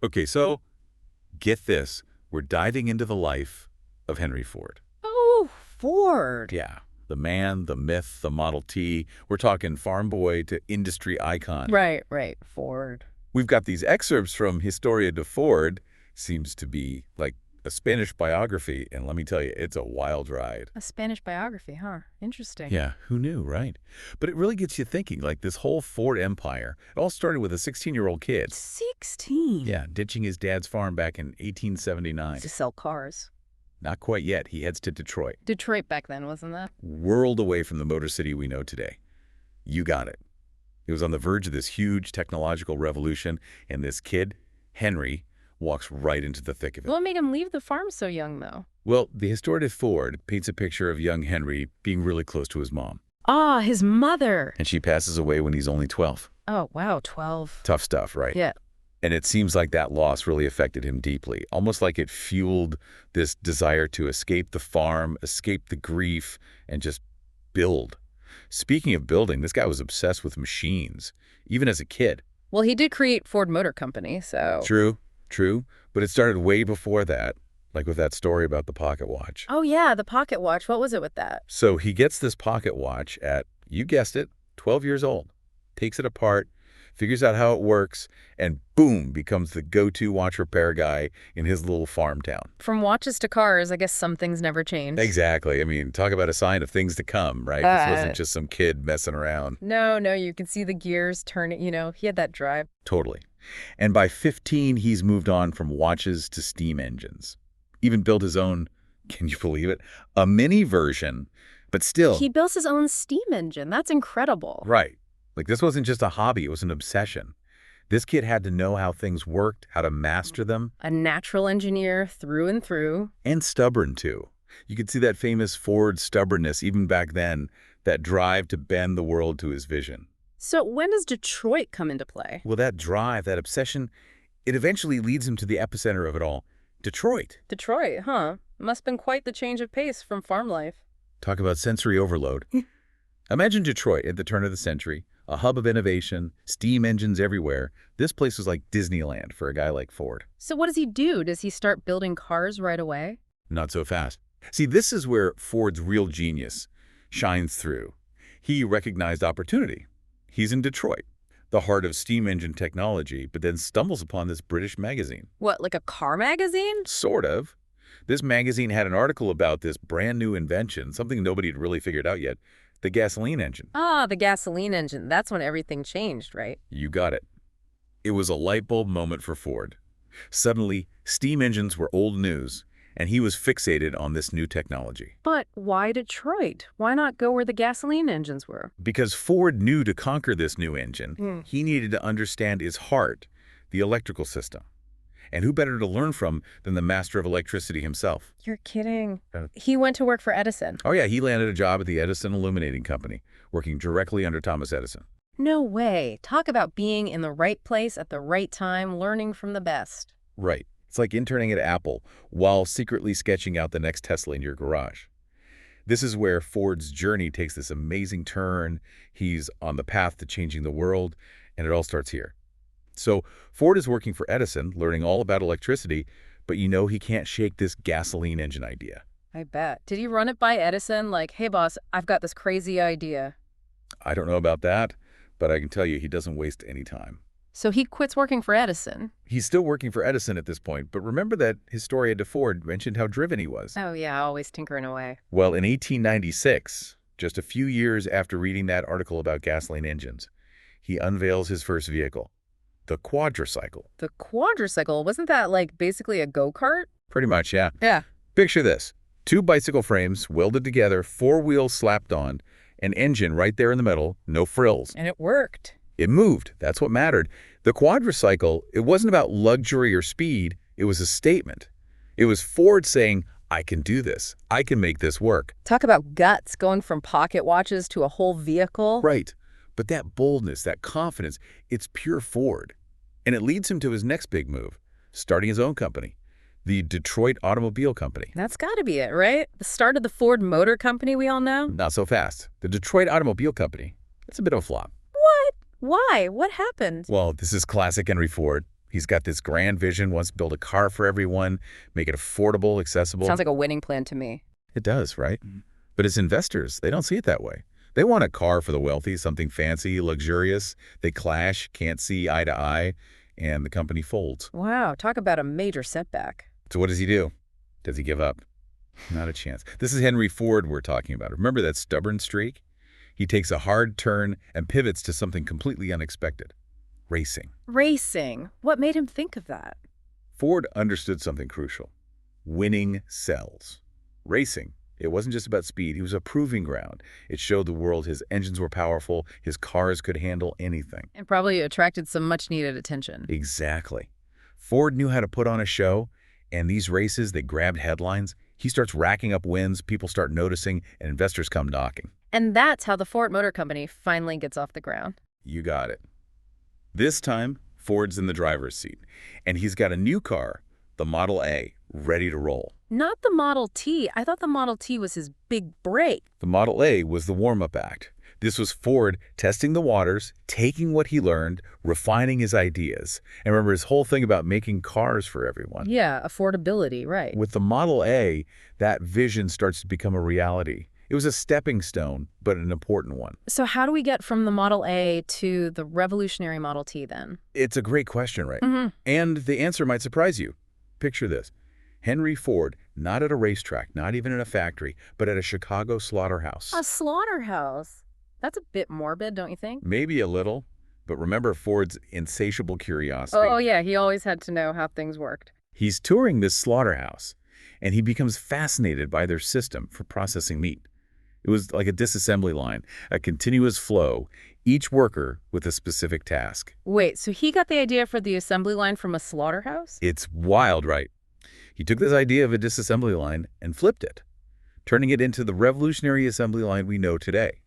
Okay, so get this. We're diving into the life of Henry Ford. Oh, Ford. Yeah, the man, the myth, the Model T. We're talking farm boy to industry icon. Right, Ford. We've got these excerpts from Historia de Ford. Seems to be like a Spanish biography, and let me tell you, it's a wild ride. A Spanish biography, huh? Interesting. Yeah, who knew, right? But it really gets you thinking, like this whole Ford empire, it all started with a 16-year-old kid. 16? Yeah, ditching his dad's farm back in 1879. To sell cars. Not quite yet. He heads to Detroit, Detroit back then, wasn't that? world away from the Motor City we know today. You got it. It was on the verge of this huge technological revolution, and this kid, Henry, walks right into the thick of it. What made him leave the farm so young, though? Well, the Historia de Ford paints a picture of young Henry being really close to his mom, Ah, his mother. and she passes away when he's only 12. Oh, wow, 12. Tough stuff, right? Yeah. And it seems like that loss really affected him deeply, almost like it fueled this desire to escape the farm, escape the grief, and just build. Speaking of building, this guy was obsessed with machines, even as a kid. Well, he did create Ford Motor Company, so... True, but it started way before that, like with that story about the pocket watch. Oh, yeah, the pocket watch. What was it with that? So he gets this pocket watch at, you guessed it, 12 years old, takes it apart, figures out how it works, and boom, becomes the go-to watch repair guy in his little farm town. From watches to cars, I guess some things never change. Exactly. I mean, talk about a sign of things to come, right? This wasn't just some kid messing around. No, you can see the gears turning, he had that drive. Totally. And by 15, he's moved on from watches to steam engines. Even built his own, can you believe it, a mini version, but still. He built his own steam engine. That's incredible. Right. Like this wasn't just a hobby, it was an obsession. This kid had to know how things worked, how to master them. A natural engineer through and through. And stubborn, too. You could see that famous Ford stubbornness even back then, that drive to bend the world to his vision. So when does Detroit come into play? Well, that drive, that obsession, it eventually leads him to the epicenter of it all, Detroit. Detroit, huh? Must have been quite the change of pace from farm life. Talk about sensory overload. Imagine Detroit at the turn of the century, a hub of innovation, steam engines everywhere. This place was like Disneyland for a guy like Ford. So what does he do? Does he start building cars right away? Not so fast. See, this is where Ford's real genius shines through. He recognized opportunity. He's in Detroit, the heart of steam engine technology, but then stumbles upon this British magazine. What, like a car magazine? Sort of. This magazine had an article about this brand new invention, something nobody had really figured out yet, the gasoline engine. Ah, the gasoline engine. That's when everything changed, right? You got it. It was a light bulb moment for Ford. Suddenly, steam engines were old news, and he was fixated on this new technology. But why Detroit? Why not go where the gasoline engines were? Because Ford knew to conquer this new engine, he needed to understand its heart, the electrical system. And who better to learn from than the master of electricity himself? You're kidding. He went to work for Edison. Oh yeah, he landed a job at the Edison Illuminating Company, working directly under Thomas Edison. No way. Talk about being in the right place at the right time, learning from the best. Right. It's like interning at Apple while secretly sketching out the next Tesla in your garage. This is where Ford's journey takes this amazing turn. He's on the path to changing the world, and it all starts here. So Ford is working for Edison, learning all about electricity, but he can't shake this gasoline engine idea. I bet. Did he run it by Edison like, hey boss, I've got this crazy idea? I don't know about that, but I can tell you he doesn't waste any time. So he quits working for Edison. He's still working for Edison at this point, but remember that Historia de Ford mentioned how driven he was. Oh yeah, always tinkering away. Well, in 1896, just a few years after reading that article about gasoline engines, he unveils his first vehicle, the quadricycle. The quadricycle, wasn't that like basically a go-kart? Pretty much, yeah. Yeah. Picture this. 2 bicycle frames welded together, 4 wheels slapped on, an engine right there in the middle, no frills. And it worked. It moved. That's what mattered. The quadricycle, it wasn't about luxury or speed. It was a statement. It was Ford saying, I can do this. I can make this work. Talk about guts, going from pocket watches to a whole vehicle. Right. But that boldness, that confidence, it's pure Ford. And it leads him to his next big move, starting his own company, the Detroit Automobile Company. That's got to be it, right? The start of the Ford Motor Company we all know? Not so fast. The Detroit Automobile Company, it's a bit of a flop. What? Why? What happened? Well, this is classic Henry Ford. He's got this grand vision, wants to build a car for everyone, make it affordable, Sounds accessible. like a winning plan to me. It does, right? But as investors, they don't see it that way. They want a car for the wealthy, something fancy, luxurious. They clash, can't see eye to eye, and the company folds. Wow, talk about a major setback. So what does he do? Does he give up? Not a chance. This is Henry Ford we're talking about. Remember that stubborn streak? He takes a hard turn and pivots to something completely unexpected. Racing. Racing. What made him think of that? Ford understood something crucial. Winning sells. Racing. It wasn't just about speed. It was a proving ground. It showed the world his engines were powerful, his cars could handle anything. And probably attracted some much-needed attention. Exactly. Ford knew how to put on a show, and these races, they grabbed headlines. He starts racking up wins, people start noticing, and investors come knocking. And that's how the Ford Motor Company finally gets off the ground. You got it. This time, Ford's in the driver's seat, and he's got a new car, the Model A, ready to roll. Not the Model T. I thought the Model T was his big break. The Model A was the warm-up act. This was Ford testing the waters, taking what he learned, refining his ideas. And remember his whole thing about making cars for everyone. Yeah, affordability, right. With the Model A, that vision starts to become a reality. It was a stepping stone, but an important one. So how do we get from the Model A to the revolutionary Model T then? It's a great question, right? Mm-hmm. And the answer might surprise you. Picture this. Henry Ford, not at a racetrack, not even in a factory, but at a Chicago slaughterhouse. A slaughterhouse. That's a bit morbid, don't you think? Maybe a little, but remember Ford's insatiable curiosity. Oh, yeah, he always had to know how things worked. He's touring this slaughterhouse, and he becomes fascinated by their system for processing meat. It was like a disassembly line, a continuous flow, each worker with a specific task. Wait, so he got the idea for the assembly line from a slaughterhouse? It's wild, right? He took this idea of a disassembly line and flipped it, turning it into the revolutionary assembly line we know today.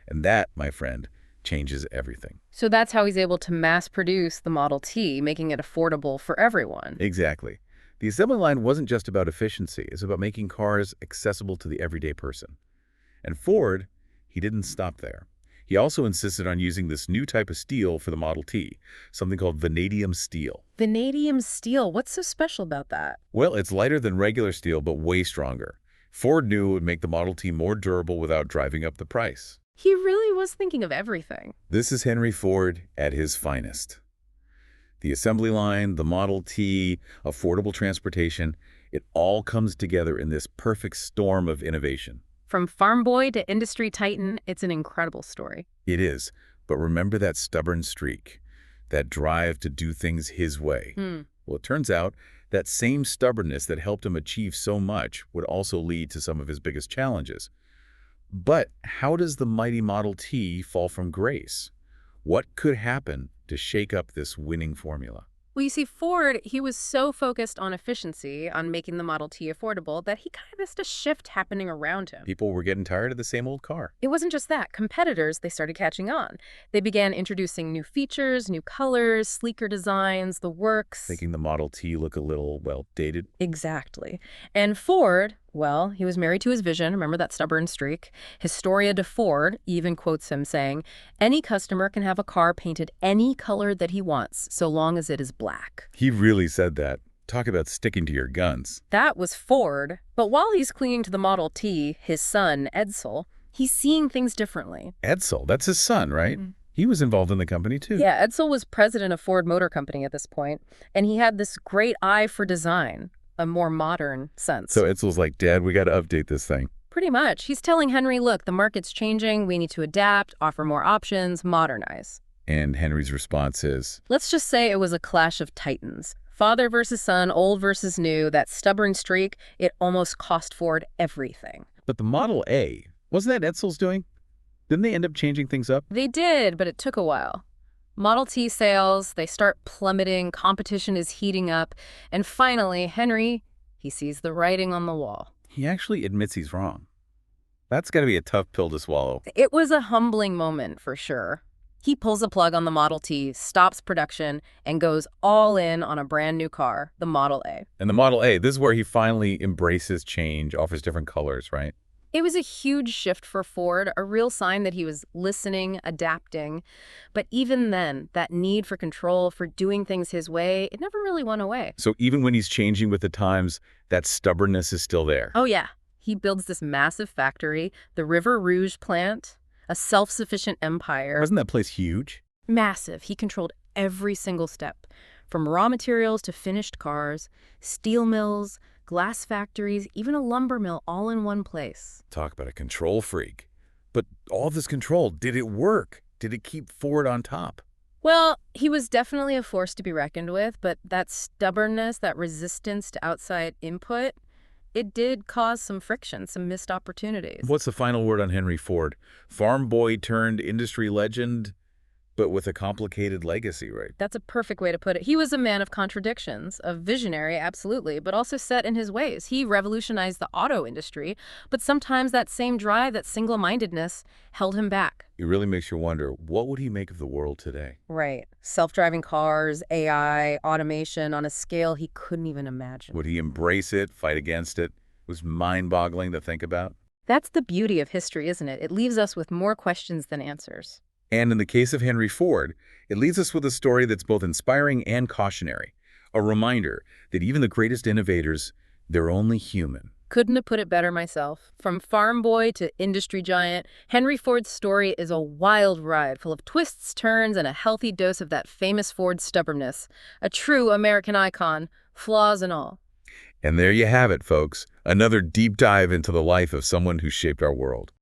And that, my friend, changes everything. So that's how he's able to mass produce the Model T, making it affordable for everyone. Exactly. The assembly line wasn't just about efficiency. It's about making cars accessible to the everyday person. And Ford, he didn't stop there. He also insisted on using this new type of steel for the Model T, something called vanadium steel. Vanadium steel, what's so special about that? Well, it's lighter than regular steel, but way stronger. Ford knew it would make the Model T more durable without driving up the price. He really was thinking of everything. This is Henry Ford at his finest. The assembly line, the Model T, affordable transportation, it all comes together in this perfect storm of innovation. From farm boy to industry titan, it's an incredible story. It is, but remember that stubborn streak, that drive to do things his way. Well, it turns out that same stubbornness that helped him achieve so much would also lead to some of his biggest challenges. But how does the mighty Model T fall from grace? What could happen to shake up this winning formula? Well, you see, Ford, he was so focused on efficiency, on making the Model T affordable, that he kind of missed a shift happening around him. People were getting tired of the same old car. It wasn't just that. Competitors, they started catching on. They began introducing new features, new colors, sleeker designs, the works. Making the Model T look a little, well, dated. Exactly. And Ford, well, he was married to his vision. Remember that stubborn streak? Historia de Ford even quotes him saying, "Any customer can have a car painted any color that he wants, so long as it is black." He really said that. Talk about sticking to your guns. That was Ford. But while he's clinging to the Model T, his son, Edsel, he's seeing things differently. Edsel, that's his son, right? He was involved in the company, too. Yeah, Edsel was president of Ford Motor Company at this point, and he had this great eye for design, a more modern sense. So Edsel's like, Dad, we got to update this thing. Pretty much. He's telling Henry, look, the market's changing. We need to adapt, offer more options, modernize. And Henry's response is, Let's just say it was a clash of titans. Father versus son, old versus new, that stubborn streak, it almost cost Ford everything. but the Model A, wasn't that Edsel's doing? Didn't they end up changing things up? They did, but it took a while. Model T sales, they start plummeting, competition is heating up, and finally, Henry, he sees the writing on the wall. He actually admits he's wrong. That's got to be a tough pill to swallow. It was a humbling moment, for sure. He pulls the plug on the Model T, stops production, and goes all in on a brand new car, the Model A. And the Model A, this is where he finally embraces change, offers different colors, right? It was a huge shift for Ford, a real sign that he was listening, adapting. But even then, that need for control, for doing things his way, it never really went away. So even when he's changing with the times, that stubbornness is still there. Oh, yeah. He builds this massive factory, the River Rouge plant, a self-sufficient empire. Wasn't that place huge? Massive. He controlled every single step, from raw materials to finished cars, steel mills, glass factories, even a lumber mill, all in one place. Talk about a control freak. But all this control, did it work? Did it keep Ford on top? Well, he was definitely a force to be reckoned with, but that stubbornness, that resistance to outside input, it did cause some friction, some missed opportunities. What's the final word on Henry Ford? Farm boy turned industry legend, but with a complicated legacy, right? That's a perfect way to put it. He was a man of contradictions, a visionary, absolutely, but also set in his ways. He revolutionized the auto industry, but sometimes that same drive, that single-mindedness, held him back. It really makes you wonder, what would he make of the world today? Right. Self-driving cars, AI, automation on a scale he couldn't even imagine. Would he embrace it, fight against it? It was mind-boggling to think about. That's the beauty of history, isn't it? It leaves us with more questions than answers. And in the case of Henry Ford, it leaves us with a story that's both inspiring and cautionary. A reminder that even the greatest innovators, they're only human. Couldn't have put it better myself. From farm boy to industry giant, Henry Ford's story is a wild ride full of twists, turns, and a healthy dose of that famous Ford stubbornness. A true American icon, flaws and all. And there you have it, folks. Another deep dive into the life of someone who shaped our world.